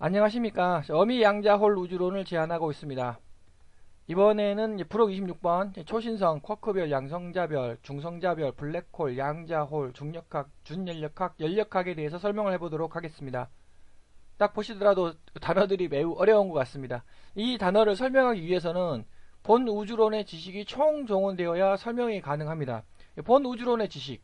안녕하십니까. 어미양자홀 우주론을 제안하고 있습니다. 이번에는 프로 26번 초신성, 쿼크별, 양성자별, 중성자별, 블랙홀, 양자홀, 중력학, 준연력학, 연력학에 대해서 설명을 해보도록 하겠습니다. 딱 보시더라도 단어들이 매우 어려운 것 같습니다. 이 단어를 설명하기 위해서는 본 우주론의 지식이 총동원되어야 설명이 가능합니다. 본 우주론의 지식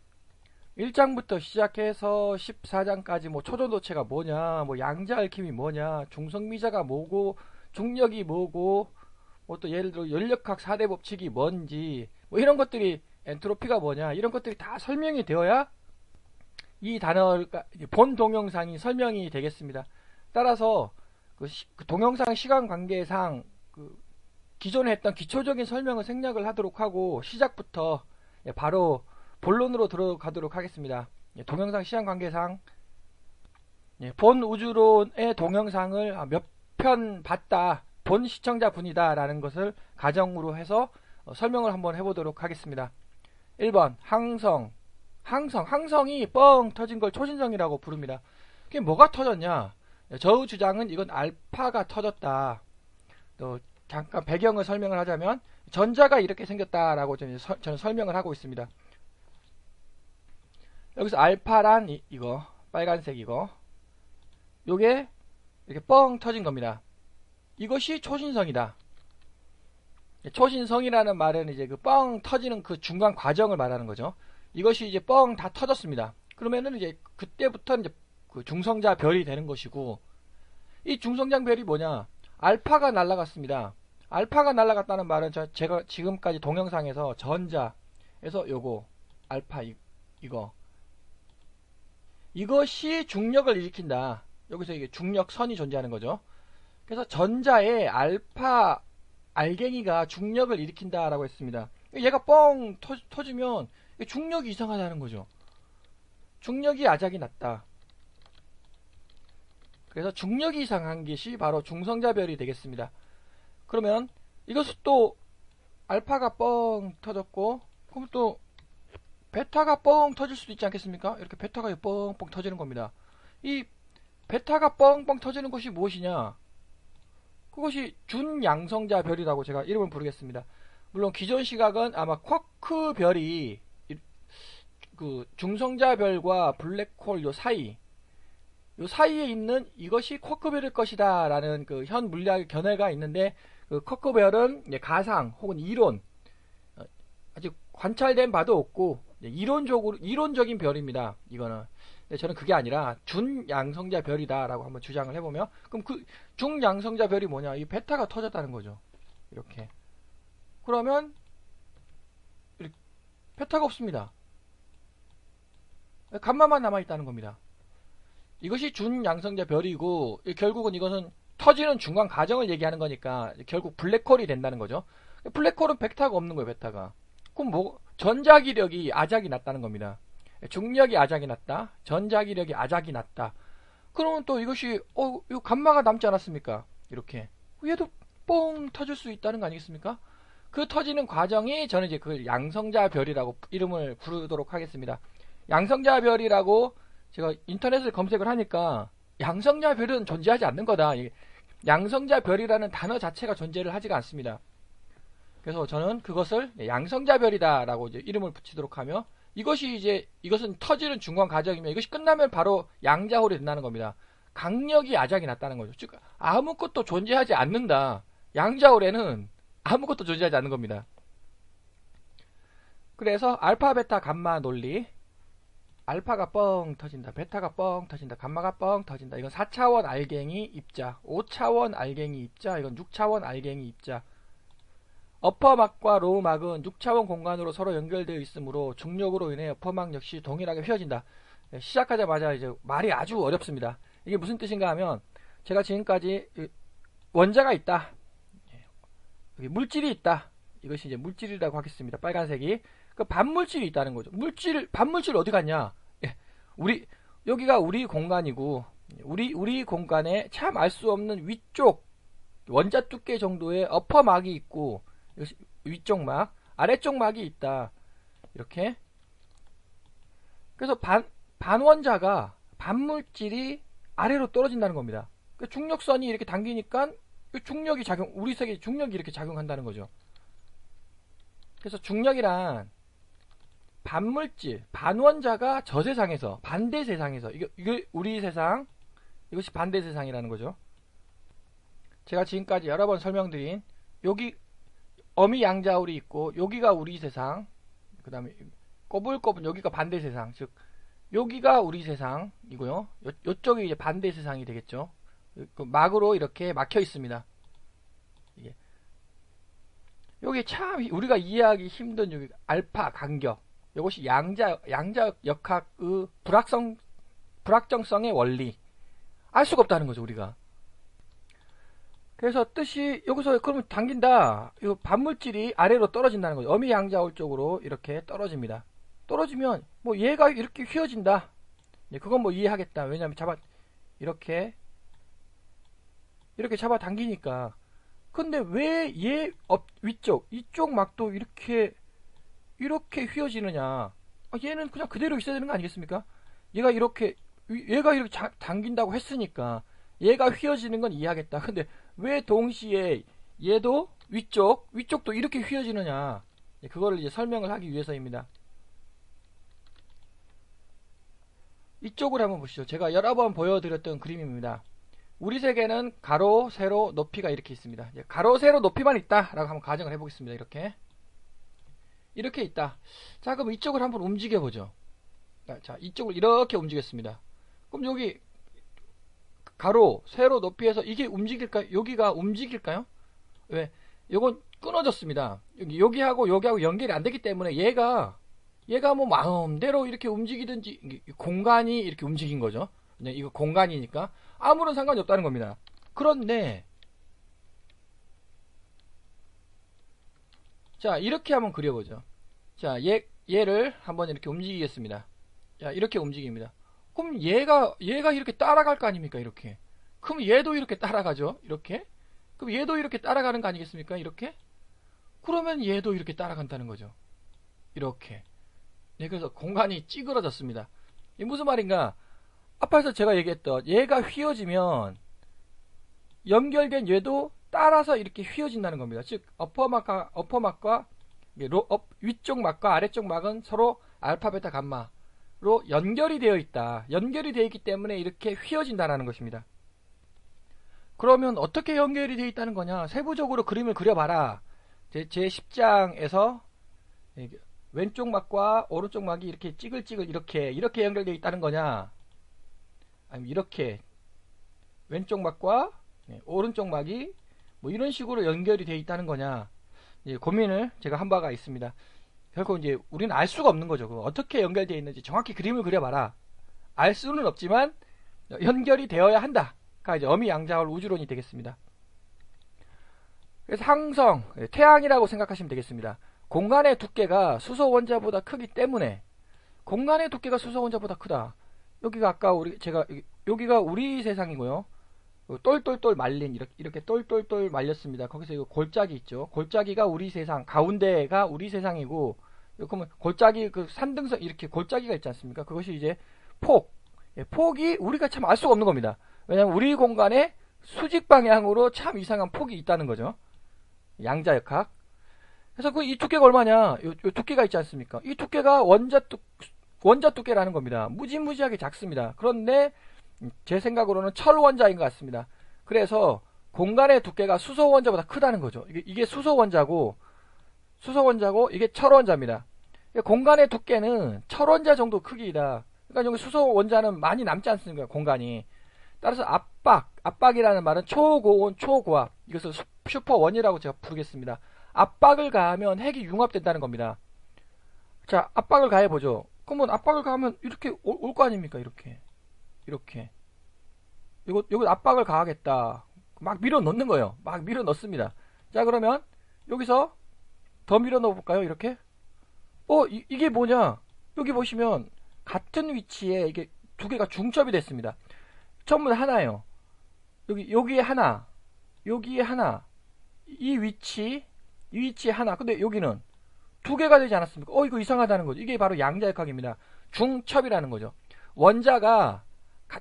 1장부터 시작해서 14장까지 초전도체가 뭐냐, 양자 알킴이 뭐냐, 중성미자가 뭐고, 중력이 뭐고, 또 예를 들어 연력학 4대 법칙이 뭔지, 이런 것들이 엔트로피가 뭐냐, 이런 것들이 다 설명이 되어야 이 단어가 본 동영상이 설명이 되겠습니다. 따라서 그 동영상 시간 관계상 기존에 했던 기초적인 설명을 생략을 하도록 하고 시작부터 바로 본론으로 들어가도록 하겠습니다. 동영상 시간 관계상 본 우주론의 동영상을 몇 편 봤다, 본 시청자분이다 라는 것을 가정으로 해서 설명을 한번 해보도록 하겠습니다. 1번 항성이 뻥 터진 걸 초신성이라고 부릅니다. 그게 뭐가 터졌냐, 저 주장은 이건 알파가 터졌다. 또 잠깐 배경을 설명을 하자면 전자가 이렇게 생겼다라고 저는 설명을 하고 있습니다. 여기서 알파란 이거 빨간색이고 요게 이렇게 뻥 터진 겁니다. 이것이 초신성이다. 초신성이라는 말은 이제 그 뻥 터지는 그 중간 과정을 말하는 거죠. 이것이 이제 뻥 다 터졌습니다. 그러면은 이제 그때부터 이제 그 중성자 별이 되는 것이고, 이 중성장 별이 뭐냐? 알파가 날아갔습니다. 알파가 날아갔다는 말은 제가 지금까지 동영상에서 전자에서 요거 알파 이것이 중력을 일으킨다. 여기서 이게 중력선이 존재하는 거죠. 그래서 전자의 알파 알갱이가 중력을 일으킨다라고 했습니다. 얘가 뻥 터지면 중력이 이상하다는 거죠. 중력이 아작이 났다. 그래서 중력이 이상한 것이 바로 중성자별이 되겠습니다. 그러면 이것은 또 알파가 뻥 터졌고, 그럼 또 베타가 뻥 터질 수도 있지 않겠습니까? 이렇게 베타가 뻥뻥 터지는 겁니다. 이 베타가 뻥뻥 터지는 것이 무엇이냐? 그것이 준양성자별이라고 제가 이름을 부르겠습니다. 물론 기존 시각은 아마 쿼크 별이 그 중성자별과 블랙홀 요 사이에 있는 이것이 쿼크별일 것이다 라는 그 현 물리학 견해가 있는데, 그 쿼크별은 가상 혹은 이론, 아직 관찰된 바도 없고 이론적인 별입니다. 이거는. 저는 그게 아니라 준양성자 별이다 라고 한번 주장을 해보면, 그럼 그 중양성자 별이 뭐냐, 이 베타가 터졌다는 거죠. 이렇게. 그러면 이렇게 베타가 없습니다. 감마만 남아있다는 겁니다. 이것이 준양성자 별이고, 결국은 이것은 터지는 중간 과정을 얘기하는 거니까 결국 블랙홀이 된다는 거죠. 블랙홀은 베타가 없는 거예요. 베타가. 그럼 전자기력이 아작이 났다는 겁니다. 중력이 아작이 났다, 전자기력이 아작이 났다. 그러면 또 이것이 이 감마가 남지 않았습니까? 이렇게 얘도 뻥 터질 수 있다는 거 아니겠습니까? 그 터지는 과정이 저는 이제 그 양성자별이라고 이름을 부르도록 하겠습니다. 양성자별이라고 제가 인터넷을 검색을 하니까 양성자별은 존재하지 않는 거다. 양성자별이라는 단어 자체가 존재를 하지가 않습니다. 그래서 저는 그것을 양성자별이다 라고 이제 이름을 붙이도록 하며, 이것은 터지는 중간 과정이며 이것이 끝나면 바로 양자홀이 된다는 겁니다. 강력이 아작이 났다는 거죠. 즉 아무것도 존재하지 않는다. 양자홀에는 아무것도 존재하지 않는 겁니다. 그래서 알파 베타 감마 논리, 알파가 뻥 터진다, 베타가 뻥 터진다, 감마가 뻥 터진다. 이건 4차원 알갱이 입자, 5차원 알갱이 입자, 이건 6차원 알갱이 입자. 어퍼막과 로우막은 6차원 공간으로 서로 연결되어 있으므로 중력으로 인해 어퍼막 역시 동일하게 휘어진다. 시작하자마자 이제 말이 아주 어렵습니다. 이게 무슨 뜻인가 하면, 제가 지금까지 원자가 있다, 여기 물질이 있다, 이것이 이제 물질이라고 하겠습니다. 빨간색이 그 반물질이 있다는 거죠. 반물질 어디 갔냐? 여기가 우리 공간이고, 우리 공간에 참 알 수 없는 위쪽 원자 두께 정도의 어퍼막이 있고, 위쪽 막, 아래쪽 막이 있다. 이렇게. 그래서 반원자가, 반물질이 아래로 떨어진다는 겁니다. 그 중력선이 이렇게 당기니까 중력이 우리 세계 중력이 이렇게 작용한다는 거죠. 그래서 중력이란 반물질, 반원자가 저 세상에서, 반대 세상에서, 이게 우리 세상, 이것이 반대 세상이라는 거죠. 제가 지금까지 여러 번 설명드린, 여기 어미 양자홀이 있고, 여기가 우리 세상, 그 다음에 꼬불꼬불 여기가 반대 세상, 즉 여기가 우리 세상이고요. 요쪽이 이제 반대 세상이 되겠죠. 그 막으로 이렇게 막혀 있습니다. 여기 참 우리가 이해하기 힘든 여기 알파 간격, 이것이 양자역학의 불확정성의 원리, 알 수가 없다는 거죠 우리가. 그래서 뜻이 여기서 그러면 당긴다, 이 반물질이 아래로 떨어진다는 거죠. 어미 양자홀 쪽으로 이렇게 떨어집니다. 떨어지면 뭐 얘가 이렇게 휘어진다, 그건 뭐 이해하겠다. 왜냐면 이렇게 잡아 당기니까. 근데 왜 얘 위쪽 이쪽 막도 이렇게 휘어지느냐? 얘는 그냥 그대로 있어야 되는 거 아니겠습니까? 얘가 이렇게 당긴다고 했으니까 얘가 휘어지는 건 이해하겠다. 근데 왜 동시에 얘도 위쪽도 이렇게 휘어지느냐? 그거를 이제 설명을 하기 위해서입니다. 이쪽을 한번 보시죠. 제가 여러 번 보여드렸던 그림입니다. 우리 세계는 가로, 세로, 높이가 이렇게 있습니다. 가로, 세로, 높이만 있다 라고 한번 가정을 해보겠습니다. 이렇게 있다. 자, 그럼 이쪽을 한번 움직여 보죠. 자, 이쪽을 이렇게 움직였습니다. 그럼 여기 가로, 세로, 높이에서 이게 움직일까요? 여기가 움직일까요? 왜? 요건 끊어졌습니다. 여기하고 연결이 안 되기 때문에 얘가 뭐 마음대로 이렇게 움직이든지, 공간이 이렇게 움직인 거죠. 이거 공간이니까 아무런 상관이 없다는 겁니다. 그런데 자, 이렇게 한번 그려보죠. 자, 얘를 한번 이렇게 움직이겠습니다. 자, 이렇게 움직입니다. 그럼 얘가 이렇게 따라갈 거 아닙니까? 이렇게. 그럼 얘도 이렇게 따라가죠. 이렇게. 그럼 얘도 이렇게 따라가는 거 아니겠습니까? 이렇게. 그러면 얘도 이렇게 따라간다는 거죠. 이렇게. 그래서 공간이 찌그러졌습니다. 이게 무슨 말인가? 앞에서 제가 얘기했던 얘가 휘어지면 연결된 얘도 따라서 이렇게 휘어진다는 겁니다. 즉 어퍼막과 위쪽 막과 아래쪽 막은 서로 알파, 베타, 감마로 연결이 되어 있다. 연결이 되어 있기 때문에 이렇게 휘어진다는 것입니다. 그러면 어떻게 연결이 되어 있다는 거냐? 세부적으로 그림을 그려봐라. 제 10장에서 왼쪽 막과 오른쪽 막이 이렇게 찌글찌글 이렇게 연결되어 있다는 거냐? 아니면 이렇게 왼쪽 막과 오른쪽 막이 뭐 이런 식으로 연결이 되어 있다는 거냐? 고민을 제가 한 바가 있습니다. 결국 이제 우리는 알 수가 없는 거죠. 어떻게 연결되어 있는지 정확히 그림을 그려봐라. 알 수는 없지만 연결이 되어야 한다가 이제 어미 양자홀 우주론이 되겠습니다. 그래서 항성, 태양이라고 생각하시면 되겠습니다. 공간의 두께가 수소 원자보다 크기 때문에, 공간의 두께가 수소 원자보다 크다. 여기가 아까 여기가 우리 세상이고요. 똘똘똘 말린, 이렇게 똘똘똘 말렸습니다. 거기서 이거 골짜기 있죠. 골짜기가 우리 세상, 가운데가 우리 세상이고, 그러면 골짜기 산등성 이렇게 골짜기가 있지 않습니까? 그것이 이제 폭이 우리가 참 알 수가 없는 겁니다. 왜냐하면 우리 공간에 수직 방향으로 참 이상한 폭이 있다는 거죠. 양자역학. 그래서 이 두께가 얼마냐? 요 두께가 있지 않습니까? 이 두께가 원자 두께라는 겁니다. 무지무지하게 작습니다. 그런데 제 생각으로는 철 원자인 것 같습니다. 그래서 공간의 두께가 수소 원자보다 크다는 거죠. 이게 수소 원자고 이게 철 원자입니다. 공간의 두께는 철 원자 정도 크기이다. 그러니까 여기 수소 원자는 많이 남지 않습니까? 공간이. 따라서 압박이라는 말은 초고온, 초고압. 이것을 슈퍼원이라고 제가 부르겠습니다. 압박을 가하면 핵이 융합된다는 겁니다. 자, 압박을 가해보죠. 그러면 압박을 가하면 이렇게 올 거 아닙니까? 이렇게. 이거 압박을 가하겠다. 막 밀어 넣는 거예요. 막 밀어 넣습니다. 자, 그러면 여기서 더 밀어 넣어 볼까요? 이렇게. 이게 뭐냐? 여기 보시면 같은 위치에 이게 두 개가 중첩이 됐습니다. 전부 다 하나예요. 여기에 하나, 여기에 하나, 이 위치에 하나. 근데 여기는 두 개가 되지 않았습니까? 이거 이상하다는 거죠. 이게 바로 양자역학입니다. 중첩이라는 거죠. 원자가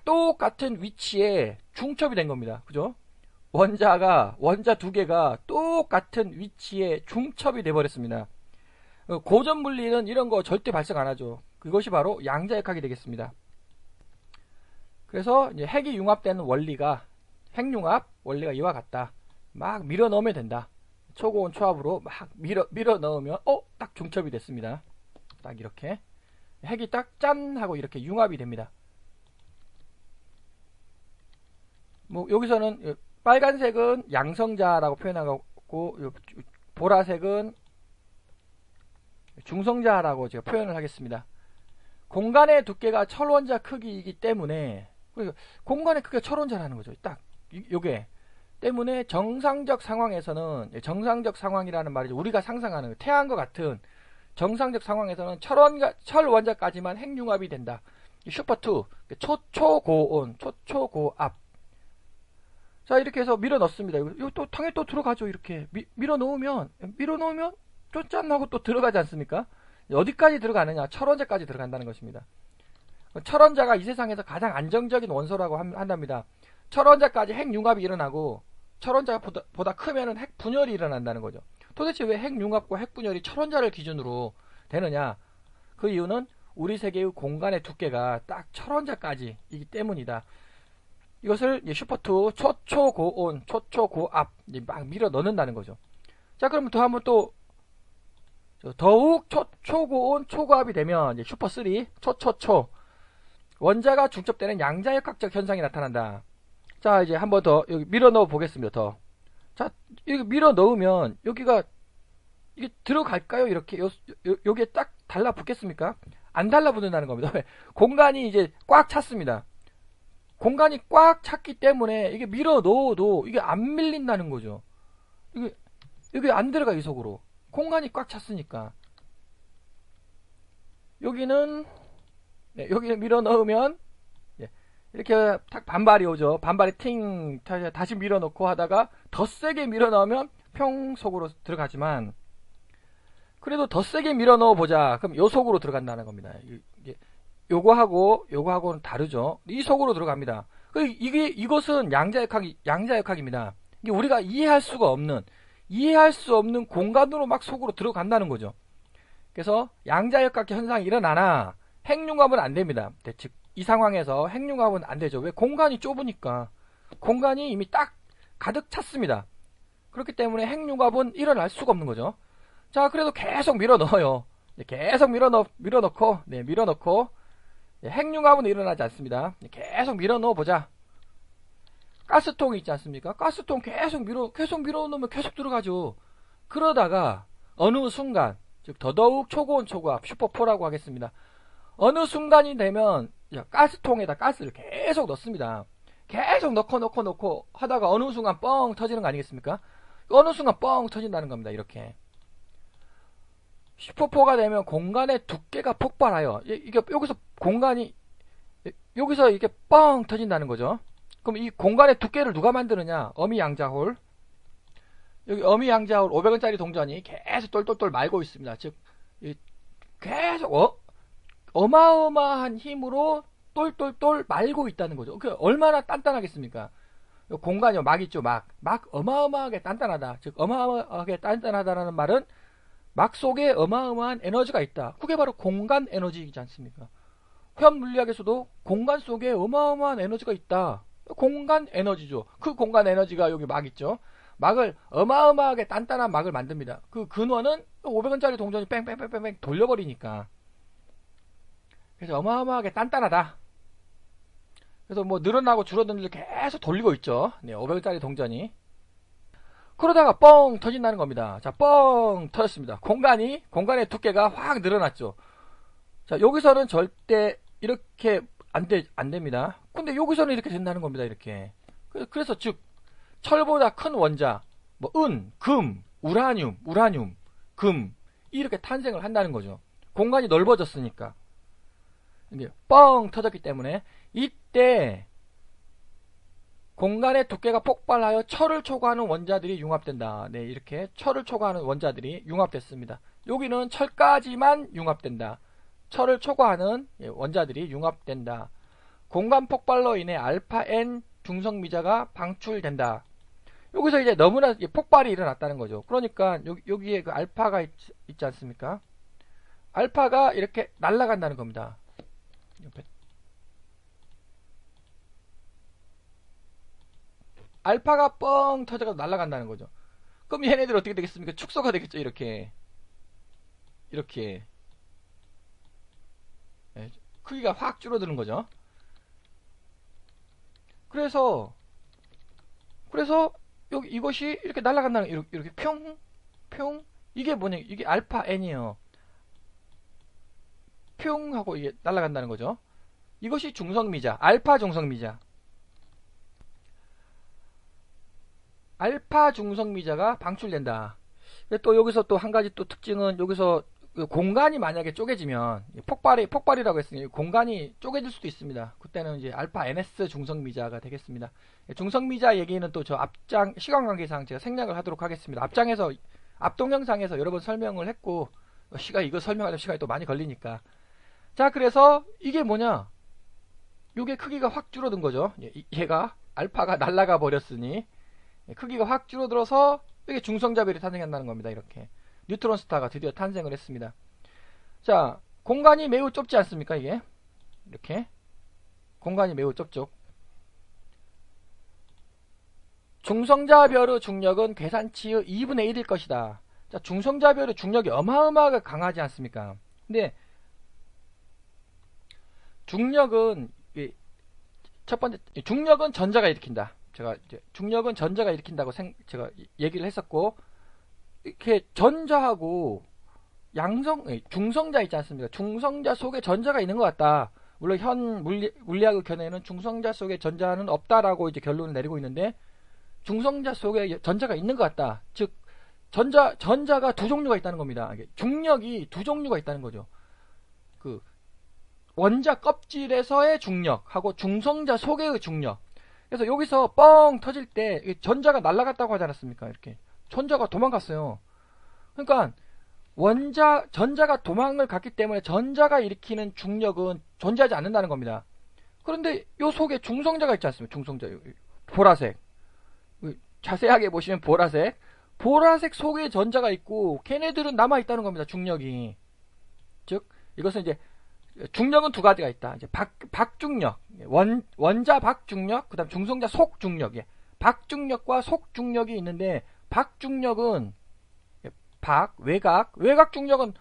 똑같은 위치에 중첩이 된 겁니다. 그죠? 원자 두 개가 똑같은 위치에 중첩이 돼 버렸습니다. 고전 물리는 이런 거 절대 발생 안 하죠. 그것이 바로 양자역학이 되겠습니다. 그래서 이제 핵이 융합되는 원리가, 핵융합 원리가 이와 같다. 막 밀어 넣으면 된다. 초고온 초합으로 막 밀어 넣으면 딱 중첩이 됐습니다. 딱 이렇게 핵이 딱 짠 하고 이렇게 융합이 됩니다. 뭐 여기서는 빨간색은 양성자라고 표현하고, 보라색은 중성자라고 제가 표현을 하겠습니다. 공간의 두께가 철원자 크기이기 때문에, 공간의 크기가 철원자라는 거죠. 딱 요게 때문에 정상적 상황에서는, 정상적 상황이라는 말이죠. 우리가 상상하는 태양과 같은 정상적 상황에서는 철원자까지만 핵융합이 된다. 슈퍼2 초초고온, 초초고압. 자, 이렇게 해서 밀어 넣습니다. 이거 또 당연히 또 들어가죠. 이렇게 밀어 놓으면 쪼짠하고 또 들어가지 않습니까? 어디까지 들어가느냐? 철원자까지 들어간다는 것입니다. 철원자가 이 세상에서 가장 안정적인 원소라고 한답니다. 철원자까지 핵융합이 일어나고, 철원자가 보다 크면은 핵분열이 일어난다는 거죠. 도대체 왜 핵융합과 핵분열이 철원자를 기준으로 되느냐? 그 이유는 우리 세계의 공간의 두께가 딱 철원자까지이기 때문이다. 이것을 슈퍼2 초초고온, 초초고압 막 밀어 넣는다는 거죠. 자, 그러면 더욱 초고온, 초고압이 되면 슈퍼3 초초초 원자가 중첩되는 양자역학적 현상이 나타난다. 자, 이제 한번 더 여기 밀어 넣어 보겠습니다. 더. 자, 이렇게 밀어 넣으면 여기가 이게 들어갈까요? 이렇게 여기에 딱 달라붙겠습니까? 안 달라붙는다는 겁니다. 왜? 공간이 이제 꽉 찼습니다. 공간이 꽉 찼기 때문에 이게 밀어 넣어도 이게 안 밀린다는 거죠. 이게 안 들어가, 이 속으로. 공간이 꽉 찼으니까. 여기는 밀어 넣으면 이렇게 탁 반발이 오죠. 반발이 팅 다시 밀어 넣고 하다가 더 세게 밀어 넣으면 평 속으로 들어가지만, 그래도 더 세게 밀어 넣어 보자. 그럼 요 속으로 들어간다는 겁니다. 요거하고는 다르죠. 이 속으로 들어갑니다. 이것은 양자역학입니다. 이게 우리가 이해할 수 없는 공간으로 막 속으로 들어간다는 거죠. 그래서 양자역학 현상이 일어나나 핵융합은 안 됩니다. 즉, 이 상황에서 핵융합은 안 되죠. 왜? 공간이 좁으니까. 공간이 이미 딱 가득 찼습니다. 그렇기 때문에 핵융합은 일어날 수가 없는 거죠. 자, 그래도 계속 밀어 넣어요. 계속 밀어 넣고 핵융합은 일어나지 않습니다. 계속 밀어 넣어 보자. 가스통이 있지 않습니까? 가스통 계속 밀어 넣으면 계속 들어가죠. 그러다가 어느 순간, 즉 더더욱 초고온 초고압 슈퍼4라고 하겠습니다. 어느 순간이 되면 가스통에다 가스를 계속 넣습니다. 계속 넣고 하다가 어느 순간 뻥 터지는 거 아니겠습니까? 어느 순간 뻥 터진다는 겁니다. 이렇게 슈퍼4가 되면 공간의 두께가 폭발하여, 이게 여기서 공간이 여기서 이게 뻥 터진다는 거죠. 그럼 이 공간의 두께를 누가 만드느냐? 어미양자홀. 여기 어미양자홀 500원짜리 동전이 계속 똘똘똘 말고 있습니다. 즉 계속 어마어마한 힘으로 똘똘똘 말고 있다는 거죠. 얼마나 단단하겠습니까? 공간이 막 있죠. 막 어마어마하게 단단하다. 즉 어마어마하게 단단하다라는 말은 막 속에 어마어마한 에너지가 있다. 그게 바로 공간 에너지이지 않습니까? 회원 물리학에서도 공간 속에 어마어마한 에너지가 있다. 공간 에너지죠. 그 공간 에너지가 여기 막 있죠. 막을 어마어마하게 단단한 막을 만듭니다. 그 근원은 500원짜리 동전이 뺑뺑뺑뺑뺑 돌려버리니까. 그래서 어마어마하게 단단하다. 그래서 뭐 늘어나고 줄어드는 일 계속 돌리고 있죠. 500원짜리 동전이. 그러다가 뻥 터진다는 겁니다. 자, 뻥 터졌습니다. 공간의 두께가 확 늘어났죠. 자, 여기서는 절대 이렇게 안 됩니다. 근데 여기서는 이렇게 된다는 겁니다. 이렇게. 그래서 즉, 철보다 큰 원자, 뭐, 금, 우라늄, 금, 이렇게 탄생을 한다는 거죠. 공간이 넓어졌으니까. 이게 뻥 터졌기 때문에, 이때, 공간의 두께가 폭발하여 철을 초과하는 원자들이 융합된다. 네, 이렇게 철을 초과하는 원자들이 융합됐습니다. 여기는 철까지만 융합된다. 철을 초과하는 원자들이 융합된다. 공간 폭발로 인해 알파 n 중성미자가 방출된다. 여기서 이제 너무나 폭발이 일어났다는 거죠. 그러니까 여기에 그 알파가 있지 않습니까? 알파가 이렇게 날아간다는 겁니다. 알파가 뻥 터져서 날아간다는 거죠. 그럼 얘네들 어떻게 되겠습니까? 축소가 되겠죠. 이렇게 네, 크기가 확 줄어드는 거죠. 그래서 이것이 이렇게 날아간다는, 이렇게 평 이게 뭐냐, 이게 알파 n이에요. 평 하고 이게 날아간다는 거죠. 이것이 중성미자, 알파 중성미자. 알파 중성미자가 방출된다. 또 여기서 또 한 가지 또 특징은, 여기서 공간이 만약에 쪼개지면, 폭발이라고 했으니 공간이 쪼개질 수도 있습니다. 그때는 이제 알파 ns 중성미자가 되겠습니다. 중성미자 얘기는 또 저 앞장 시간 관계상 제가 생략을 하도록 하겠습니다. 앞 동영상에서 여러 번 설명을 했고, 이거 설명하려면 시간이 또 많이 걸리니까. 자, 그래서 이게 뭐냐, 요게 크기가 확 줄어든 거죠. 얘가 알파가 날아가 버렸으니 크기가 확 줄어들어서 이게 중성자별이 탄생한다는 겁니다. 이렇게 뉴트론 스타가 드디어 탄생을 했습니다. 자, 공간이 매우 좁지 않습니까? 이게 이렇게 공간이 매우 좁죠. 중성자별의 중력은 계산치의 2분의 1일 것이다. 자, 중성자별의 중력이 어마어마하게 강하지 않습니까? 근데 중력은, 첫 번째, 중력은 전자가 일으킨다. 제가 이제 중력은 전자가 일으킨다고 제가 얘기를 했었고, 이렇게 전자하고 중성자 있지 않습니까? 중성자 속에 전자가 있는 것 같다. 물론 현 물리학의 견해는 중성자 속에 전자는 없다라고 이제 결론을 내리고 있는데, 중성자 속에 전자가 있는 것 같다. 즉, 전자가 두 종류가 있다는 겁니다. 중력이 두 종류가 있다는 거죠. 그 원자 껍질에서의 중력하고 중성자 속의 중력. 그래서 여기서 뻥 터질 때 전자가 날아갔다고 하지 않았습니까? 이렇게 전자가 도망갔어요. 그러니까 전자가 도망을 갔기 때문에 전자가 일으키는 중력은 존재하지 않는다는 겁니다. 그런데 요 속에 중성자가 있지 않습니까? 중성자, 보라색, 자세하게 보시면 보라색 속에 전자가 있고, 걔네들은 남아있다는 겁니다. 중력이. 즉, 이것은 이제 중력은 두 가지가 있다. 이제 박중력, 원자 박중력, 그다음 중성자 속중력. 박중력과 속중력이 있는데, 박중력은 외곽 중력은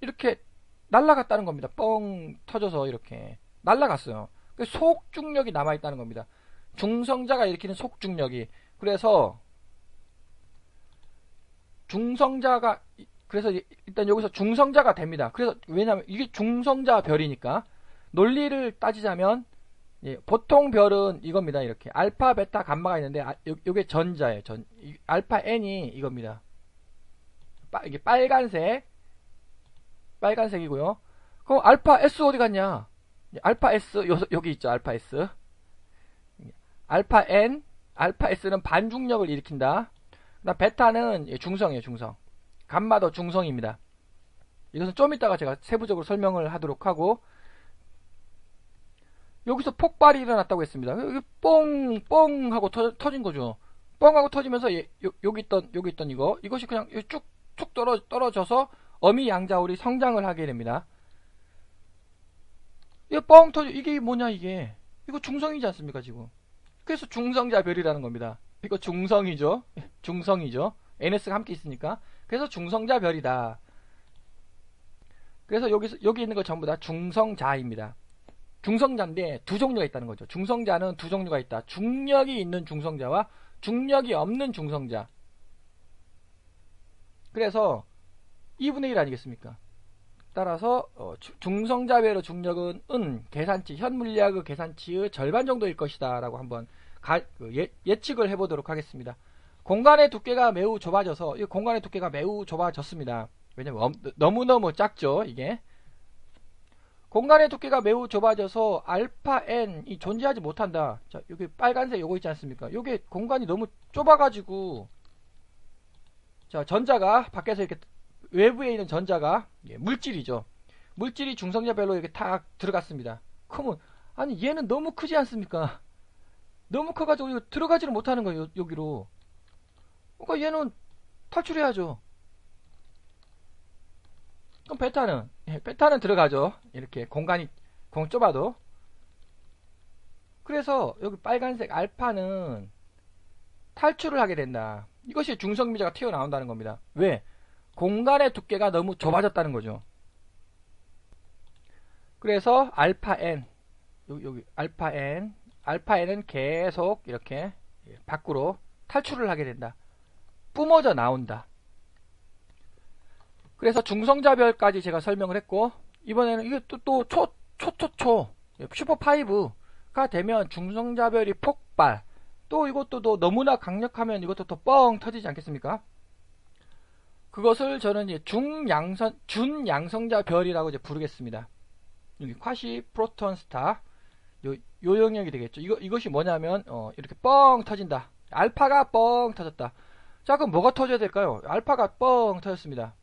이렇게 날아갔다는 겁니다. 뻥 터져서 이렇게 날아갔어요. 속중력이 남아 있다는 겁니다. 중성자가 일으키는 속중력이. 그래서 일단 여기서 중성자가 됩니다. 그래서 왜냐하면 이게 중성자 별이니까, 논리를 따지자면 보통 별은 이겁니다. 이렇게 알파, 베타, 감마가 있는데, 요게 전자예요. 알파 n이 이겁니다. 이게 빨간색이고요. 그럼 알파 s 어디 갔냐? 알파 s 여기 있죠. 알파 s. 알파 n, 알파 s는 반중력을 일으킨다. 그다음 베타는 중성이에요. 중성. 감마도 중성입니다. 이것은 좀 이따가 제가 세부적으로 설명을 하도록 하고, 여기서 폭발이 일어났다고 했습니다. 여기 뽕 하고 터진 거죠. 뻥 하고 터지면서 여기 있던 이것이 그냥 쭉 떨어져서 어미양자홀이 성장을 하게 됩니다. 뻥 터져. 이게 뭐냐, 이거 중성이지 않습니까, 지금? 그래서 중성자별이라는 겁니다. 이거 중성이죠. NS가 함께 있으니까. 그래서 중성자별이다. 그래서 여기 있는 거 전부 다 중성자입니다. 중성자인데 두 종류가 있다는 거죠. 중성자는 두 종류가 있다. 중력이 있는 중성자와 중력이 없는 중성자. 그래서 2분의 1 아니겠습니까? 따라서 중성자별의 중력은 현 물리학의 계산치의 절반 정도일 것이다 라고 한번 예측을 해보도록 하겠습니다. 공간의 두께가 매우 좁아져서, 이 공간의 두께가 매우 좁아졌습니다. 왜냐면 너무너무 작죠. 이게 공간의 두께가 매우 좁아져서 알파 n이 존재하지 못한다. 자, 여기 빨간색 요거 있지 않습니까? 요게 공간이 너무 좁아가지고, 자, 전자가 밖에서 이렇게 외부에 있는 전자가 물질이죠. 물질이 중성자별로 이렇게 탁 들어갔습니다. 그러면 아니 얘는 너무 크지 않습니까? 너무 커가지고 이거 들어가지를 못하는 거예요. 여기로. 그러니까 얘는 탈출해야죠. 그럼 베타는 베타는 들어가죠. 이렇게 공간이 좁아도. 그래서 여기 빨간색 알파는 탈출을 하게 된다. 이것이 중성미자가 튀어나온다는 겁니다. 왜? 공간의 두께가 너무 좁아졌다는 거죠. 그래서 알파 n 여기 알파 n은 계속 이렇게 밖으로 탈출을 하게 된다. 뿜어져 나온다. 그래서 중성자별까지 제가 설명을 했고, 이번에는 이게 또 슈퍼5가 되면 중성자별이 폭발. 또 이것도 또 너무나 강력하면 이것도 또 뻥 터지지 않겠습니까? 그것을 저는 이제 준양성자별이라고 이제 부르겠습니다. 여기 쿼시 프로톤 스타 요 영역이 되겠죠. 이것이 뭐냐면 이렇게 뻥 터진다. 알파가 뻥 터졌다. 자, 그럼 뭐가 터져야 될까요? 알파가 뻥 터졌습니다.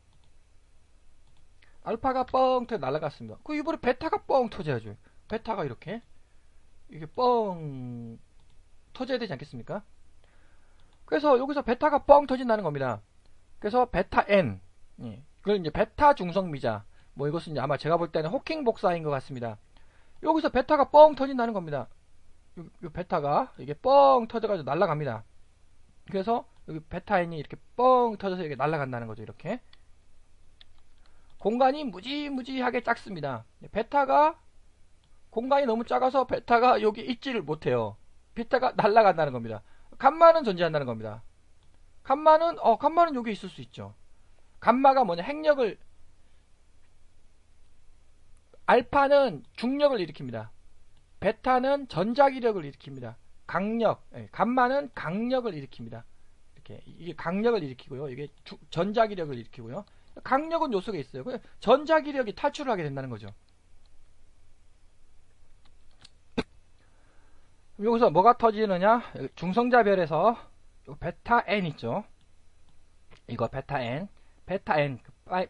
알파가 뻥 터져 날아갔습니다. 그 이번에 베타가 뻥 터져야죠. 베타가 이렇게 뻥 터져야 되지 않겠습니까? 그래서 여기서 베타가 뻥 터진다는 겁니다. 그래서 베타 N, 그걸 이제 베타 중성미자, 뭐 이것은 이제 아마 제가 볼 때는 호킹 복사인 것 같습니다. 여기서 베타가 뻥 터진다는 겁니다. 요 베타가 이게 뻥 터져가지고 날아갑니다. 그래서 여기 베타 N이 이렇게 뻥 터져서 이게 날아간다는 거죠. 이렇게 공간이 무지무지하게 작습니다. 베타가 공간이 너무 작아서 베타가 여기 있지를 못해요. 베타가 날아간다는 겁니다. 감마는 존재한다는 겁니다. 감마는 여기 있을 수 있죠. 감마가 뭐냐? 핵력을, 알파는 중력을 일으킵니다. 베타는 전자기력을 일으킵니다. 강력, 감마는 강력을 일으킵니다. 이렇게 이게 강력을 일으키고요. 이게 전자기력을 일으키고요. 강력은 요 속에 있어요. 전자기력이 탈출을 하게 된다는 거죠. 여기서 뭐가 터지느냐? 중성자별에서 베타 N 있죠. 이거 베타 N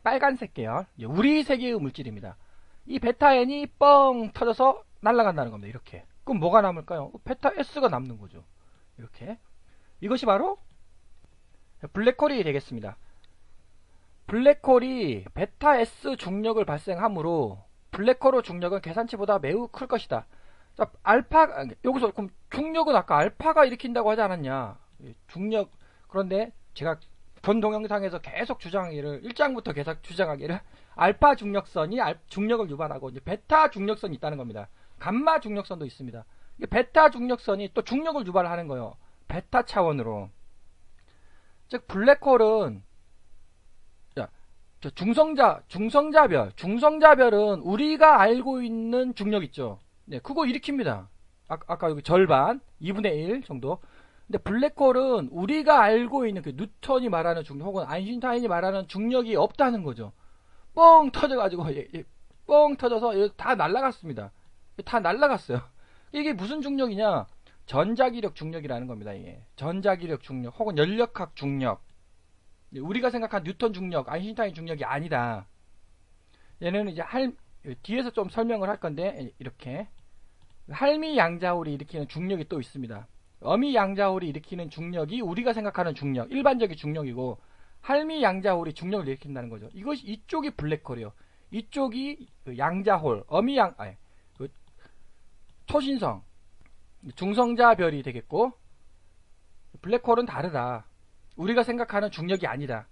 빨간색 계열 우리 세계의 물질입니다. 이 베타 N이 뻥 터져서 날아간다는 겁니다. 이렇게. 그럼 뭐가 남을까요? 베타 S가 남는 거죠. 이렇게. 이것이 바로 블랙홀이 되겠습니다. 블랙홀이 베타 S 중력을 발생하므로 블랙홀의 중력은 계산치보다 매우 클 것이다. 자, 여기서 그럼 중력은 아까 알파가 일으킨다고 하지 않았냐? 중력, 그런데 제가 본 동영상에서 계속 주장하기를, 1장부터 계속 주장하기를, 알파 중력선이 중력을 유발하고, 이제 베타 중력선이 있다는 겁니다. 감마 중력선도 있습니다. 베타 중력선이 또 중력을 유발하는 거예요. 베타 차원으로. 즉, 블랙홀은, 중성자별은 우리가 알고 있는 중력 있죠. 네, 그거 일으킵니다. 아까 여기 절반, 2분의 1 정도. 근데 블랙홀은 우리가 알고 있는 그 뉴턴이 말하는 중력, 혹은 아인슈타인이 말하는 중력이 없다는 거죠. 뻥 터져가지고, 뻥 터져서 다 날아갔습니다. 다 날아갔어요. 이게 무슨 중력이냐? 전자기력 중력이라는 겁니다. 이게 전자기력 중력, 혹은 연력학 중력. 우리가 생각한 뉴턴 중력, 아인슈타인 중력이 아니다. 얘는 이제 뒤에서 좀 설명을 할 건데, 이렇게 할미양자홀이 일으키는 중력이 또 있습니다. 어미양자홀이 일으키는 중력이 우리가 생각하는 중력, 일반적인 중력이고, 할미양자홀이 중력을 일으킨다는 거죠. 이쪽이 블랙홀이요. 이쪽이 양자홀, 초신성, 중성자별이 되겠고, 블랙홀은 다르다. 우리가 생각하는 중력이 아니다.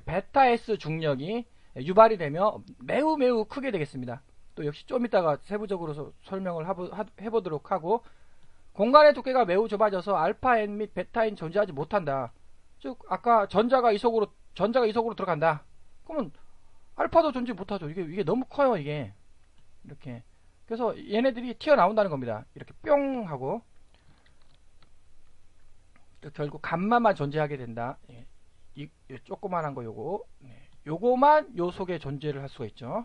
베타 S 중력이 유발이 되며 매우 크게 되겠습니다. 또 역시 좀 이따가 세부적으로 설명을 해보도록 하고, 공간의 두께가 매우 좁아져서 알파 N 및 베타 N 존재하지 못한다. 즉 아까 전자가 이 속으로 들어간다. 그러면 알파도 존재 못하죠. 이게 너무 커요. 이게 이렇게. 그래서 얘네들이 튀어나온다는 겁니다. 이렇게 뿅 하고 결국 감마만 존재하게 된다. 이 조그만한 거 요거만 요 속에 존재를 할 수가 있죠.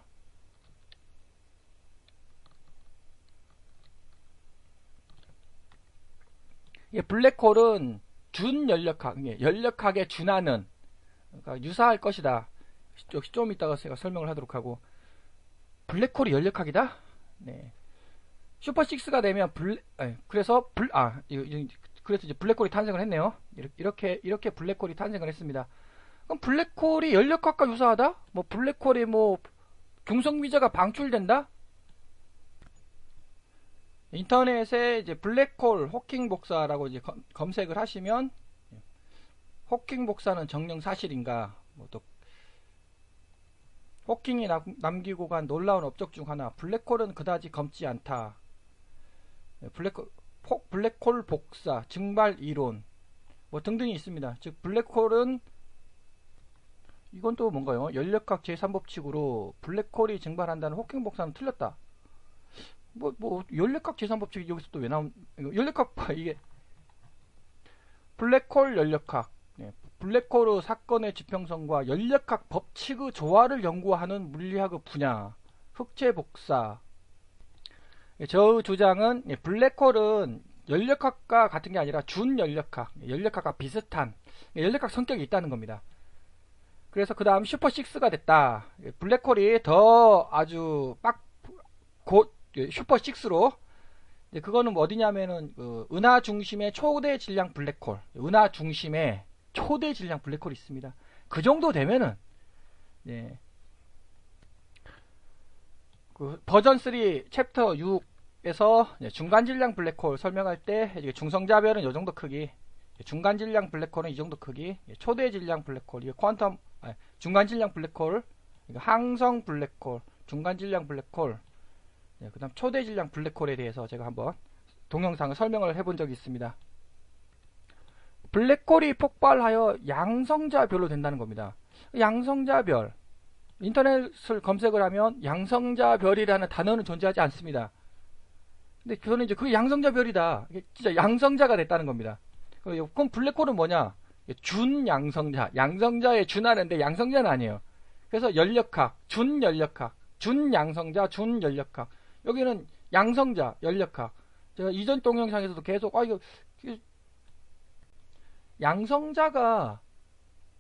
블랙홀은 연력학에 준하는, 그러니까 유사할 것이다. 역시 좀 이따가 제가 설명을 하도록 하고, 블랙홀이 연력학이다? 네. 슈퍼 6가 되면 그래서 그래서 이제 블랙홀이 탄생을 했네요. 이렇게 블랙홀이 탄생을 했습니다. 그럼 블랙홀이 연력학과 유사하다? 뭐 블랙홀이 뭐 중성미자가 방출된다? 인터넷에 이제 블랙홀 호킹 복사라고 이제 검색을 하시면 호킹 복사는 정녕 사실인가? 뭐 또 호킹이 남기고 간 놀라운 업적 중 하나. 블랙홀은 그다지 검지 않다. 블랙홀 복사, 증발 이론 뭐 등등이 있습니다. 즉 블랙홀은 이건 또 뭔가요? 연력학 제3법칙으로 블랙홀이 증발한다는 호킹 복사는 틀렸다. 뭐 연력학 제3법칙이 여기서 또 왜 나온 연력학 이게 블랙홀 연력학 블랙홀의 사건의 지평선과 연력학 법칙의 조화를 연구하는 물리학의 분야 흑체 복사. 저 주장은 블랙홀은 연력학과 같은 게 아니라 준연력학, 연력학과 비슷한 연력학 성격이 있다는 겁니다. 그래서 그 다음 슈퍼 6가 됐다. 블랙홀이 더 아주 슈퍼 6로 그거는 어디냐면은 은하 중심의 초대 질량 블랙홀, 은하 중심의 초대 질량 블랙홀이 있습니다. 그 정도 되면은 그 버전 3 챕터 6에서 중간 질량 블랙홀 설명할 때 중성자별은 이 정도 크기, 중간 질량 블랙홀은 이 정도 크기, 초대 질량 블랙홀, 이게 퀀텀 중간 질량 블랙홀, 항성 블랙홀, 중간 질량 블랙홀, 그 다음 초대 질량 블랙홀에 대해서 제가 한번 동영상을 설명을 해본 적이 있습니다. 블랙홀이 폭발하여 양성자별로 된다는 겁니다. 양성자별, 인터넷을 검색을 하면 양성자별이라는 단어는 존재하지 않습니다. 근데 그거는 이제 그 양성자별이다. 진짜 양성자가 됐다는 겁니다. 그럼 블랙홀은 뭐냐? 준양성자, 양성자에 준하는데 양성자는 아니에요. 그래서 연력학, 준연력학, 준양성자, 준연력학. 여기는 양성자, 연력학. 제가 이전 동영상에서도 계속 이거 양성자가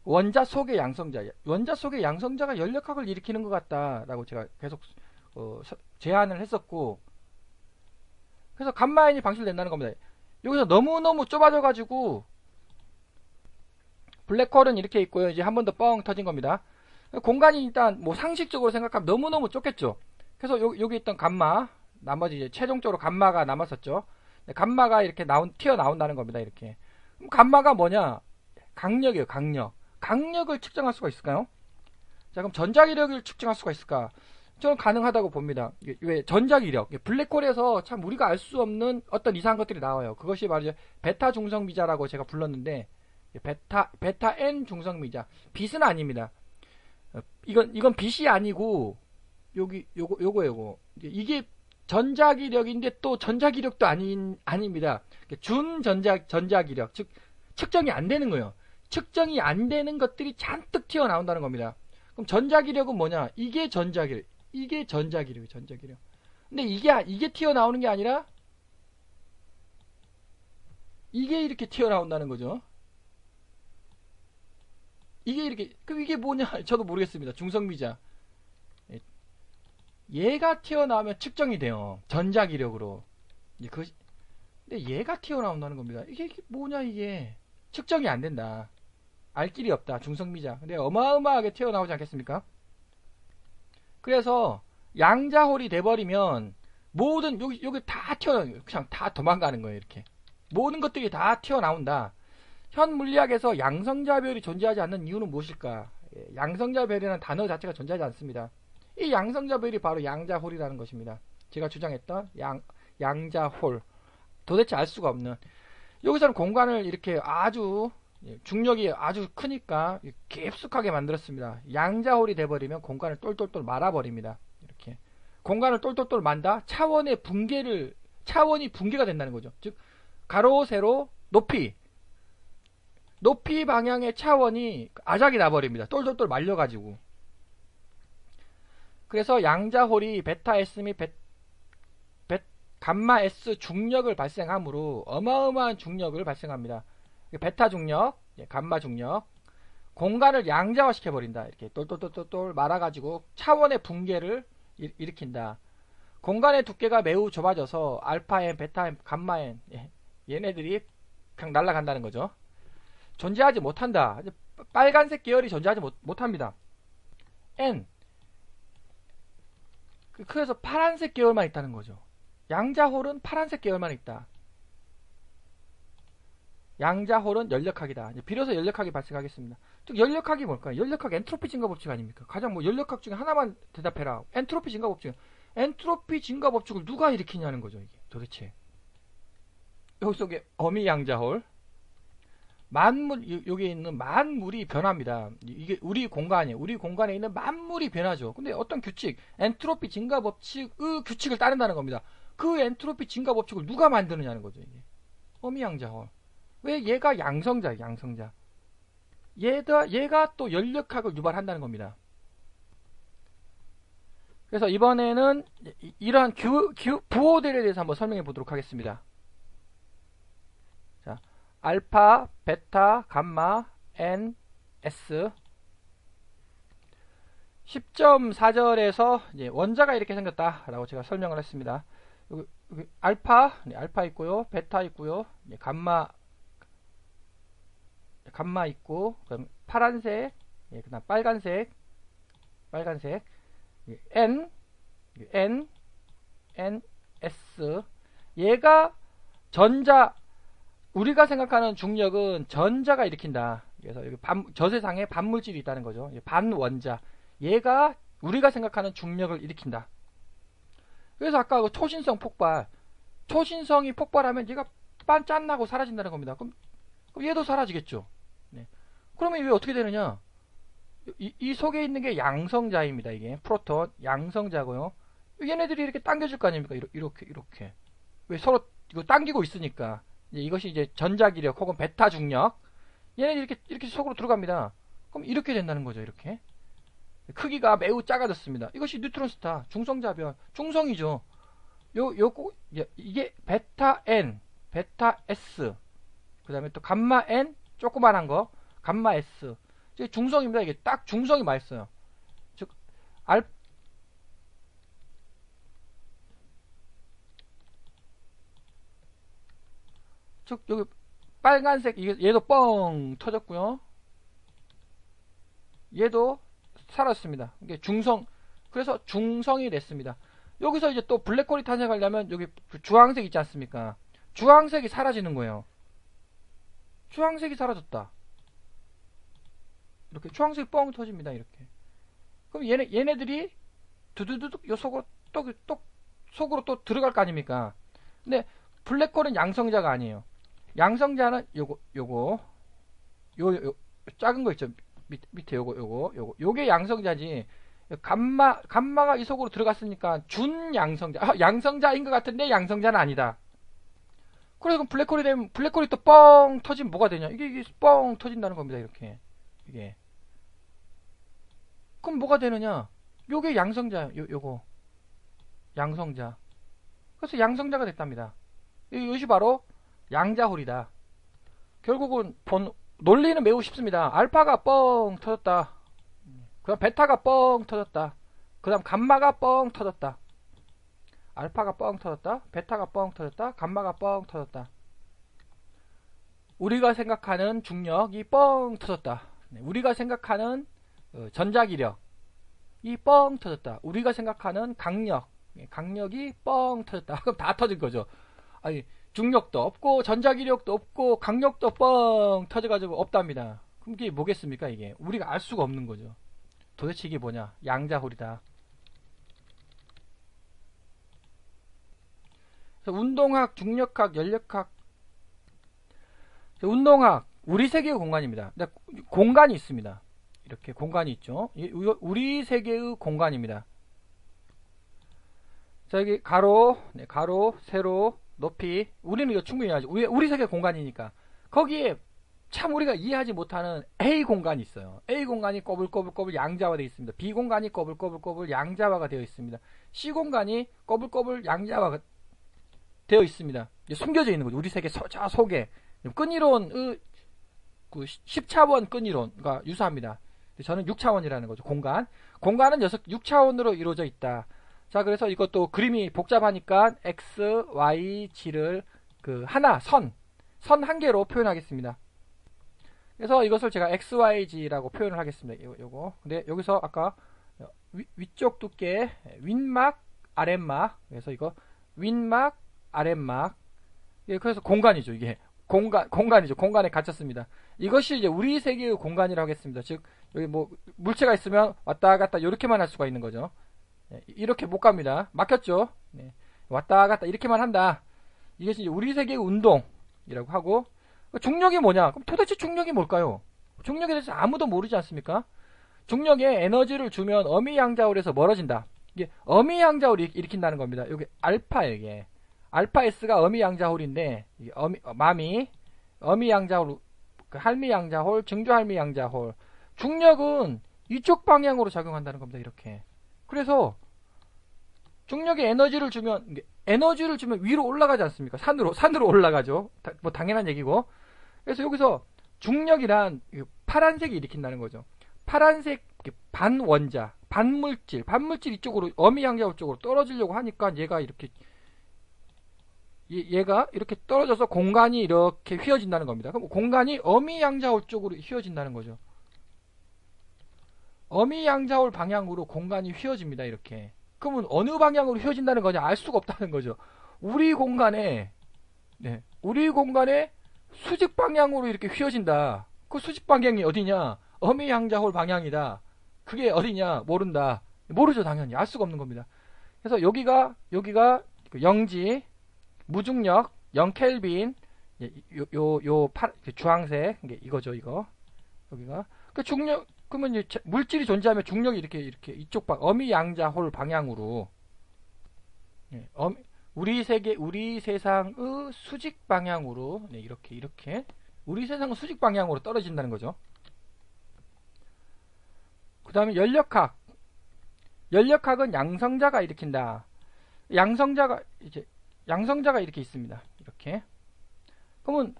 원자 속의 양성자, 원자 속의 양성자가 연력학을 일으키는 것 같다라고 제가 계속 제안을 했었고, 그래서 감마인이 방출된다는 겁니다. 여기서 너무너무 좁아져 가지고 블랙홀은 이렇게 있고요. 이제 한 번 더 뻥 터진 겁니다. 공간이 일단 뭐 상식적으로 생각하면 너무너무 좁겠죠. 그래서 여기 있던 감마, 나머지 이제 최종적으로 감마가 남았었죠. 감마가 이렇게 튀어나온다는 겁니다. 이렇게. 그럼 감마가 뭐냐? 강력이에요. 강력. 강력을 측정할 수가 있을까요? 자, 그럼 전자기력을 측정할 수가 있을까? 저는 가능하다고 봅니다. 왜 전자기력, 블랙홀에서 참 우리가 알 수 없는 어떤 이상한 것들이 나와요. 그것이 바로 이제 베타 중성미자라고 제가 불렀는데, 베타 N 중성미자. 빛은 아닙니다. 이건 빛이 아니고 요거 이게 전자기력인데 또 전자기력도 아닙니다. 전자기력, 즉 측정이 안 되는 거예요. 측정이 안 되는 것들이 잔뜩 튀어나온다는 겁니다. 그럼 전자기력은 뭐냐? 이게 전자기력. 근데 이게 튀어나오는 게 아니라 이게 이렇게 튀어나온다는 거죠. 그럼 이게 뭐냐? 저도 모르겠습니다. 중성미자. 얘가 튀어나오면 측정이 돼요. 전자기력으로. 근데 얘가 튀어나온다는 겁니다. 이게 뭐냐, 이게. 측정이 안 된다. 알 길이 없다. 중성미자. 근데 어마어마하게 튀어나오지 않겠습니까? 그래서 양자홀이 돼버리면 모든 여기 다 그냥 다 도망가는 거예요. 이렇게. 모든 것들이 다 튀어나온다. 현 물리학에서 양성자별이 존재하지 않는 이유는 무엇일까? 양성자별이라는 단어 자체가 존재하지 않습니다. 이 양성자별이 바로 양자홀이라는 것입니다. 제가 주장했던 양자홀. 도대체 알 수가 없는. 여기서는 공간을 이렇게 아주 중력이 아주 크니까 깊숙하게 만들었습니다. 양자홀이 돼버리면 공간을 똘똘똘 말아버립니다. 이렇게 공간을 똘똘똘 만다. 차원이 붕괴가 된다는 거죠. 즉 가로 세로 높이 방향의 차원이 아작이 나버립니다. 똘똘똘 말려가지고. 그래서 양자홀이 베타 S 및 감마 S 중력을 발생하므로 어마어마한 중력을 발생합니다. 베타 중력, 감마 중력, 공간을 양자화 시켜버린다. 이렇게 똘똘똘똘 말아가지고 차원의 붕괴를 일으킨다. 공간의 두께가 매우 좁아져서 알파-n, 베타-n, 감마-n 얘네들이 그냥 날아간다는 거죠. 존재하지 못한다. 빨간색 계열이 존재하지 못합니다. n 그래서 파란색 계열만 있다는 거죠. 양자홀은 파란색 계열만 있다. 양자홀은 연력학이다. 비로소 연력학이 발생하겠습니다. 즉 연력학이 뭘까요? 연력학 엔트로피 증가 법칙 아닙니까? 가장 연력학 중에 하나만 대답해라. 엔트로피 증가 법칙. 엔트로피 증가 법칙을 누가 일으키냐는 거죠. 이게 도대체. 여기 속에 어미 양자홀 만물, 여기 있는 만물이 변합니다. 이게 우리 공간이에요. 우리 공간에 있는 만물이 변하죠. 근데 어떤 규칙, 엔트로피 증가 법칙의 규칙을 따른다는 겁니다. 그 엔트로피 증가 법칙을 누가 만드느냐는 거죠. 이게 어미 양자홀. 왜 얘가 양성자예요, 양성자. 얘가 또 연력학을 유발한다는 겁니다. 그래서 이번에는 이러한 부호들에 대해서 한번 설명해 보도록 하겠습니다. 자, 알파, 베타, 감마, n, s. 10.4절에서 원자가 이렇게 생겼다라고 제가 설명을 했습니다. 여기 알파, 알파 있고요, 베타 있고요, 감마 있고, 그다음 파란색, 그다음 빨간색, n, s. 얘가 전자, 우리가 생각하는 중력은 전자가 일으킨다. 그래서 여기 저세상에 반물질이 있다는 거죠. 반원자. 얘가 우리가 생각하는 중력을 일으킨다. 그래서 아까 그 초신성 폭발, 초신성이 폭발하면 얘가 짠나고 사라진다는 겁니다. 그럼 얘도 사라지겠죠. 네. 그러면 이게 어떻게 되느냐? 이 속에 있는 게 양성자입니다. 이게 프로톤 양성자고요. 얘네들이 이렇게 당겨줄 거 아닙니까? 이렇게. 왜 서로 이거 당기고 있으니까. 이것이 이제 전자기력 혹은 베타 중력. 얘네들이 이렇게 속으로 들어갑니다. 그럼 이렇게 된다는 거죠. 이렇게. 크기가 매우 작아졌습니다. 이것이 뉴트론 스타, 중성자별, 중성이죠. 이게 베타 n, 베타 s, 그 다음에 또 감마 n, 조그만한 거, 감마 s. 중성입니다. 이게 딱 중성이 맛있어요. 즉, 여기 빨간색, 얘도 뻥 터졌고요. 얘도 사라졌습니다. 이게 중성, 그래서 중성이 됐습니다. 여기서 이제 또 블랙홀이 탄생하려면 여기 주황색 있지 않습니까? 주황색이 사라지는 거예요. 주황색이 사라졌다. 이렇게 주황색이 뻥 터집니다. 이렇게. 그럼 얘네들이 두두두둑 요 속으로 또 들어갈 거 아닙니까? 근데 블랙홀은 양성자가 아니에요. 양성자는 요거 작은 거 있죠. 밑에 요게 양성자지. 감마가 이 속으로 들어갔으니까 준 양성자. 양성자인 것 같은데 양성자는 아니다. 그래서 블랙홀이 되면 블랙홀이 또 뻥 터지면 뭐가 되냐? 이게 뻥 터진다는 겁니다. 이렇게. 이게. 그럼 뭐가 되느냐? 요게 양성자. 요거. 양성자. 그래서 양성자가 됐답니다. 이것이 바로 양자홀이다. 결국은 논리는 매우 쉽습니다. 알파가 뻥 터졌다. 그 다음 베타가 뻥 터졌다. 그 다음 감마가 뻥 터졌다. 알파가 뻥 터졌다. 베타가 뻥 터졌다. 감마가 뻥 터졌다. 우리가 생각하는 중력이 뻥 터졌다. 우리가 생각하는 전자기력이 뻥 터졌다. 우리가 생각하는 강력이 뻥 터졌다. 그럼 다 터진 거죠. 아니, 중력도 없고 전자기력도 없고 강력도 뻥 터져가지고 없답니다. 그럼 이게 뭐겠습니까? 이게 우리가 알 수가 없는 거죠. 도대체 이게 뭐냐? 양자홀이다. 그래서 운동학, 중력학, 연력학, 운동학, 우리 세계의 공간입니다. 근데 공간이 있습니다. 이렇게 공간이 있죠. 우리 세계의 공간입니다. 자, 여기 가로, 세로, 높이. 우리는 이거 충분히 이해하죠. 우리 세계 공간이니까. 거기에 참 우리가 이해하지 못하는 A 공간이 있어요. A 공간이 꼬불꼬불 양자화되어 있습니다. B 공간이 꼬불꼬불 양자화가 되어 있습니다. C 공간이 꼬불꼬불 양자화가 되어 있습니다. 숨겨져 있는 거죠. 우리 세계 속에. 끈이론의 그 10차원 끈이론과 유사합니다. 저는 6차원이라는 거죠. 공간은 6차원으로 이루어져 있다. 자, 그래서 이것도 그림이 복잡하니까 x, y, g를 그 하나 선 한 개로 표현하겠습니다. 그래서 이것을 제가 xyz라고 표현을 하겠습니다. 요거. 근데 여기서 아까 위쪽 두께 윗막 아랫막, 그래서 이거 윗막 아랫막, 그래서 공간이죠. 이게 공간이죠. 공간에 갇혔습니다. 이것이 이제 우리 세계의 공간이라고 하겠습니다. 즉 여기 뭐 물체가 있으면 왔다 갔다 이렇게만 할 수가 있는 거죠. 이렇게 못 갑니다. 막혔죠. 네. 왔다 갔다 이렇게만 한다. 이것이 이제 우리 세계의 운동이라고 하고, 중력이 뭐냐? 그럼 도대체 중력이 뭘까요? 중력에 대해서 아무도 모르지 않습니까? 중력에 에너지를 주면 어미양자홀에서 멀어진다. 이게 어미양자홀을 일으킨다는 겁니다. 여기 알파예요. 이게 알파 S가 어미양자홀인데, 어미양자홀, 할미양자홀, 증조할미양자홀. 중력은 이쪽 방향으로 작용한다는 겁니다. 이렇게. 그래서 중력에 에너지를 주면 위로 올라가지 않습니까? 산으로 올라가죠. 뭐 당연한 얘기고. 그래서 여기서 중력이란 파란색이 일으킨다는 거죠. 파란색 반원자, 반물질 이쪽으로 어미양자홀 쪽으로 떨어지려고 하니까 얘가 이렇게 떨어져서 공간이 이렇게 휘어진다는 겁니다. 그럼 공간이 어미양자홀 쪽으로 휘어진다는 거죠. 어미양자홀 방향으로 공간이 휘어집니다. 이렇게. 그러면 어느 방향으로 휘어진다는 거냐? 알 수가 없다는 거죠. 우리 공간에 수직 방향으로 이렇게 휘어진다. 그 수직 방향이 어디냐? 어미양자홀 방향이다. 그게 어디냐? 모른다. 모르죠, 당연히. 알 수가 없는 겁니다. 그래서 여기가 영지, 무중력, 0켈빈, 주황색, 이거죠, 이거. 여기가. 그 중력, 그러면 이제 물질이 존재하면 중력이 이렇게 이쪽 어미양자홀 방향으로, 우리 세상의 수직 방향으로, 이렇게 우리 세상은 수직 방향으로 떨어진다는 거죠. 그 다음에 연력학은 양성자가 일으킨다. 양성자가 이렇게 있습니다. 이렇게. 그러면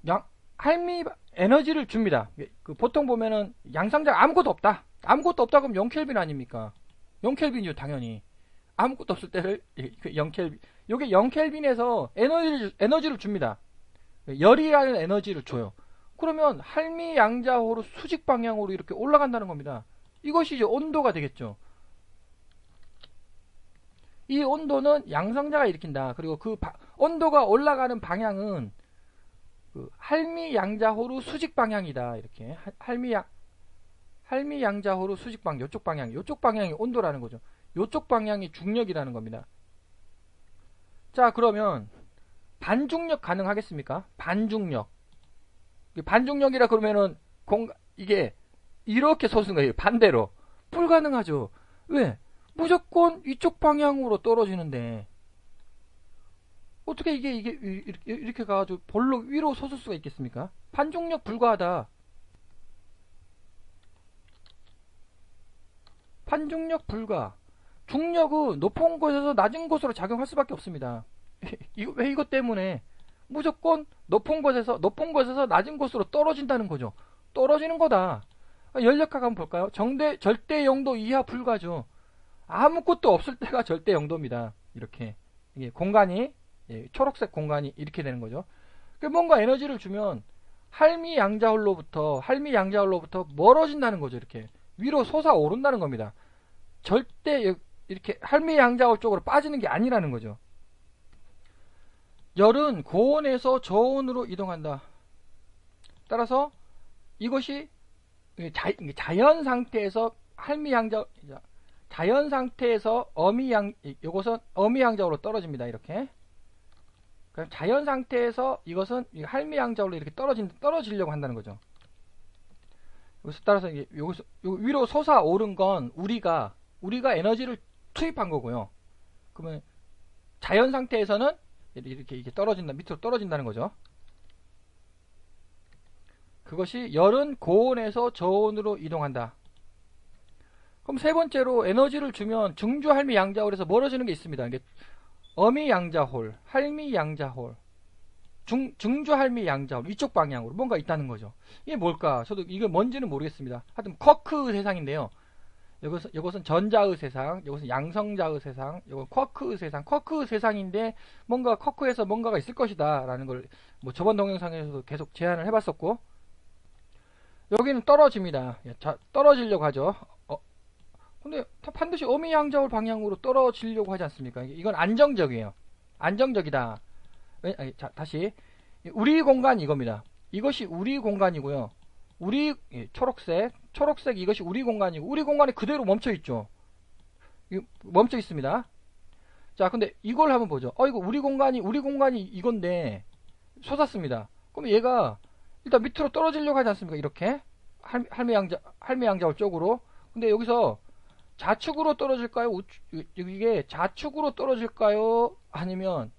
에너지를 줍니다. 보통 보면은 양성자가 아무것도 없다 그럼 0켈빈 아닙니까? 0켈빈이죠, 당연히. 아무것도 없을 때를 0켈빈. 요게 0켈빈에서 에너지를 줍니다. 열이라는 에너지를 줘요. 그러면 할미양자호로 수직 방향으로 이렇게 올라간다는 겁니다. 이것이 이제 온도가 되겠죠. 이 온도는 양성자가 일으킨다. 그리고 그 온도가 올라가는 방향은 할미양자호로 수직 방향이다. 이렇게 할미양자호로 수직 방향, 요쪽 방향이 온도라는 거죠. 요쪽 방향이 중력이라는 겁니다. 자, 그러면 반중력 가능하겠습니까? 반중력이라 그러면은 이게 이렇게 솟은 거예요. 반대로. 불가능하죠. 왜? 무조건 이쪽 방향으로 떨어지는데 어떻게 이게 이렇게 가가지고 볼록 위로 솟을 수가 있겠습니까? 반중력 불가하다. 반중력 불가. 중력은 높은 곳에서 낮은 곳으로 작용할 수밖에 없습니다. 왜 이것 때문에 무조건 높은 곳에서 낮은 곳으로 떨어진다는 거죠. 떨어지는 거다. 연력학 한번 볼까요? 절대 영도 이하 불가죠. 아무것도 없을 때가 절대 영도입니다. 이렇게 이게 공간이 초록색 공간이 이렇게 되는 거죠. 뭔가 에너지를 주면 할미양자홀로부터 멀어진다는 거죠. 이렇게 위로 솟아오른다는 겁니다. 절대 이렇게 할미양자홀 쪽으로 빠지는 게 아니라는 거죠. 열은 고온에서 저온으로 이동한다. 따라서 이것이 자연 상태에서 이것은 어미양자홀로 떨어집니다. 이렇게. 자연 상태에서 이것은 할미양자홀로 이렇게 떨어지려고 한다는 거죠. 여기서 따라서 여기서 위로 솟아오른 건 우리가 에너지를 투입한 거고요. 그러면 자연 상태에서는 이렇게 밑으로 떨어진다는 거죠. 그것이 열은 고온에서 저온으로 이동한다. 그럼 세 번째로 에너지를 주면 증조할미양자홀에서 멀어지는 게 있습니다. 이게 어미양자홀, 할미양자홀, 증조할미양자홀 이쪽 방향으로 뭔가 있다는 거죠. 이게 뭘까? 저도 이게 뭔지는 모르겠습니다. 하여튼 쿼크 세상인데요. 요것은 전자의 세상, 요것은 양성자의 세상, 요건 쿼크의 세상. 쿼크의 세상인데 뭔가 쿼크에서 뭔가가 있을 것이다 라는 걸 뭐 저번 동영상에서도 계속 제안을 해봤었고, 여기는 떨어집니다. 자, 떨어지려고 하죠. 근데 반드시 어미양자홀 방향으로 떨어지려고 하지 않습니까? 이건 안정적이에요. 안정적이다. 자, 다시 우리 공간 이겁니다. 이것이 우리 공간이고요. 우리 초록색 이것이 우리 공간이고, 우리 공간에 그대로 멈춰 있죠. 멈춰 있습니다. 자, 근데 이걸 한번 보죠. 이거 우리 공간이 이건데 솟았습니다. 그럼 얘가 일단 밑으로 떨어지려고 하지 않습니까? 이렇게 할매양자홀 쪽으로. 근데 여기서 좌측으로 떨어질까요? 이게 좌측으로 떨어질까요? 아니면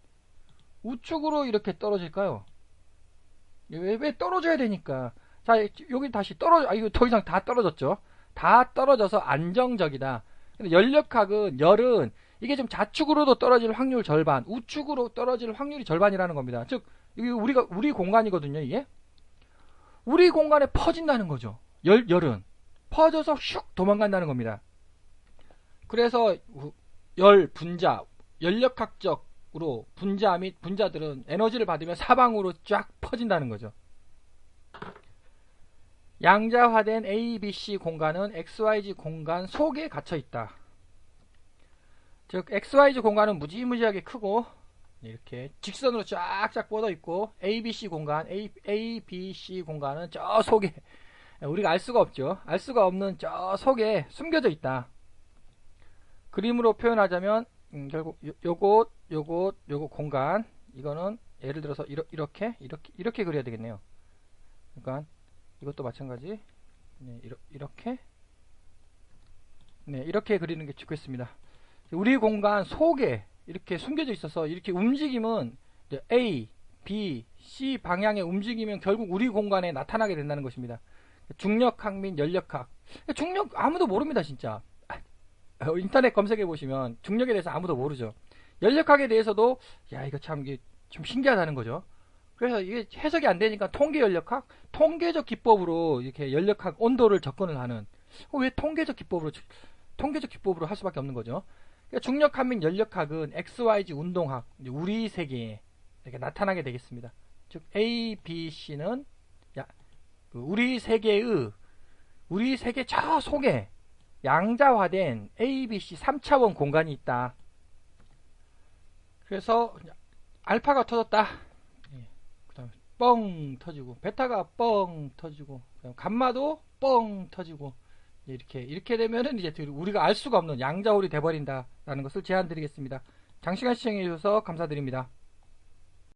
우측으로 이렇게 떨어질까요? 왜 떨어져야 되니까. 자, 여기 다시 이거 더 이상 다 떨어졌죠. 다 떨어져서 안정적이다. 근데 열은 이게 좀 좌측으로도 떨어질 확률 절반, 우측으로 떨어질 확률이 절반이라는 겁니다. 즉, 이게 우리 공간이거든요, 이게. 우리 공간에 퍼진다는 거죠. 열은. 퍼져서 슉 도망간다는 겁니다. 그래서 연력학적으로 분자 및 분자들은 에너지를 받으면 사방으로 쫙 퍼진다는 거죠. 양자화된 ABC 공간은 XYZ 공간 속에 갇혀 있다. 즉 XYZ 공간은 무지무지하게 크고 이렇게 직선으로 쫙쫙 뻗어 있고, ABC 공간은 저 속에, 우리가 알 수가 없죠. 알 수가 없는 저 속에 숨겨져 있다. 그림으로 표현하자면 결국 요것 공간, 이거는 예를 들어서 이렇게 그려야 되겠네요. 그러니까 이것도 마찬가지. 네, 이렇게 그리는 게 좋겠습니다. 우리 공간 속에 이렇게 숨겨져 있어서 이렇게 움직이면 A, B, C 방향에 움직이면 결국 우리 공간에 나타나게 된다는 것입니다. 중력학 및 연력학. 중력 아무도 모릅니다, 진짜. 인터넷 검색해 보시면 중력에 대해서 아무도 모르죠. 연력학에 대해서도 이거 참 이게 좀 신기하다는 거죠. 그래서 이게 해석이 안 되니까 통계 연력학, 통계적 기법으로 이렇게 연력학 온도를 접근을 하는. 왜 통계적 기법으로 할 수밖에 없는 거죠. 그러니까 중력학 및 연력학은 XYZ 운동학, 우리 세계에 이렇게 나타나게 되겠습니다. 즉 A, B, C는 우리 세계 저 속에 양자화된 A, B, C 3차원 공간이 있다. 그래서 알파가 터졌다. 그 다음에 뻥 터지고, 베타가 뻥 터지고, 감마도 뻥 터지고, 이렇게 되면은 이제 우리가 알 수가 없는 양자홀이 돼버린다라는 것을 제안드리겠습니다. 장시간 시청해 주셔서 감사드립니다.